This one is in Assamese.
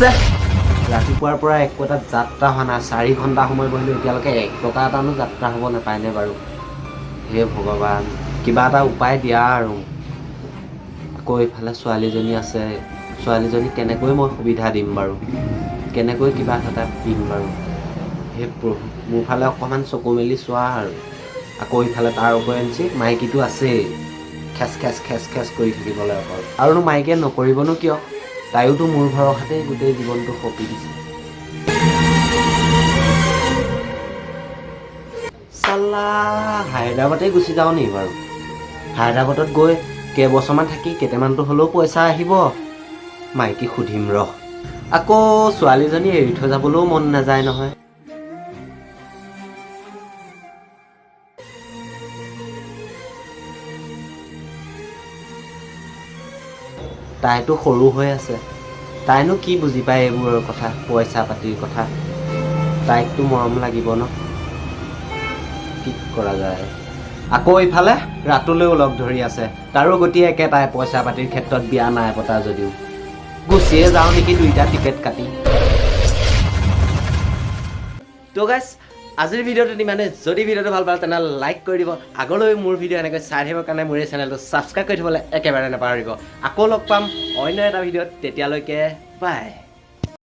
আছে ৰাতিপুৱাৰ পৰা একো এটা যাত্ৰা হোৱা নাই 4 ঘণ্টা সময় বহিলোঁ এতিয়ালৈকে 1 টকা এটানো যাত্ৰা হ'ব নাপায়নে বাৰু হে ভগৱান কিবা এটা উপায় দিয়া আৰু আকৌ এইফালে ছোৱালীজনী আছে ছোৱালীজনীক কেনেকৈ মই সুবিধা দিম বাৰু কেনেকৈ কিবা এটা দিম বাৰু হে প্ৰভু মোৰ ফালে অকণমান চকু মেলি চোৱা আৰু আকৌ ইফালে তাৰ ওপৰঞ্চি মাইকীটো আছেই খেচ খেচ খেচ খেচ কৰি থাকিবলৈ অকল আৰুনো মাইকীয়ে নকৰিবনো কিয় তাইওতো মোৰ ভৰসাতেই গোটেই জীৱনটো সঁপি দিছে চাল্লা হায়দৰাবাদেই গুচি যাওঁ নি বাৰু হায়দৰাবাদত গৈ কেইবছৰমান থাকি কেইটামানটো হ'লেও পইচা আহিব মাইকী সুধিম ৰহ আকৌ ছোৱালীজনী এৰি থৈ যাবলৈও মন নাযায় নহয় তাইতো সৰু হৈ আছে তাইনো কি বুজি পায় এইবোৰৰ কথা পইচা পাতিৰ কথা তাইকতো মৰম লাগিব ন কি কৰা যায় আকৌ ইফালে ৰাতুলৈও লগ ধৰি আছে তাৰো গতি একেটাই পইচা পাতিৰ ক্ষেত্ৰত বিয়া নাই পতা যদিও গুচিয়ে যাওঁ নেকি দুইটা টিকেট কাটি তো গাইছ আজিৰ ভিডিঅ'টো ইমানে যদি ভিডিঅ'টো ভাল পালে তেনেহ'লে লাইক কৰি দিব আগলৈ মোৰ ভিডিঅ' এনেকৈ চাই থাকিবৰ কাৰণে মোৰ এই চেনেলটো ছাবস্ক্ৰাইব কৰি থ'বলৈ একেবাৰে নাপাহৰিব আকৌ লগ পাম অন্য এটা ভিডিঅ'ত তেতিয়ালৈকে বাই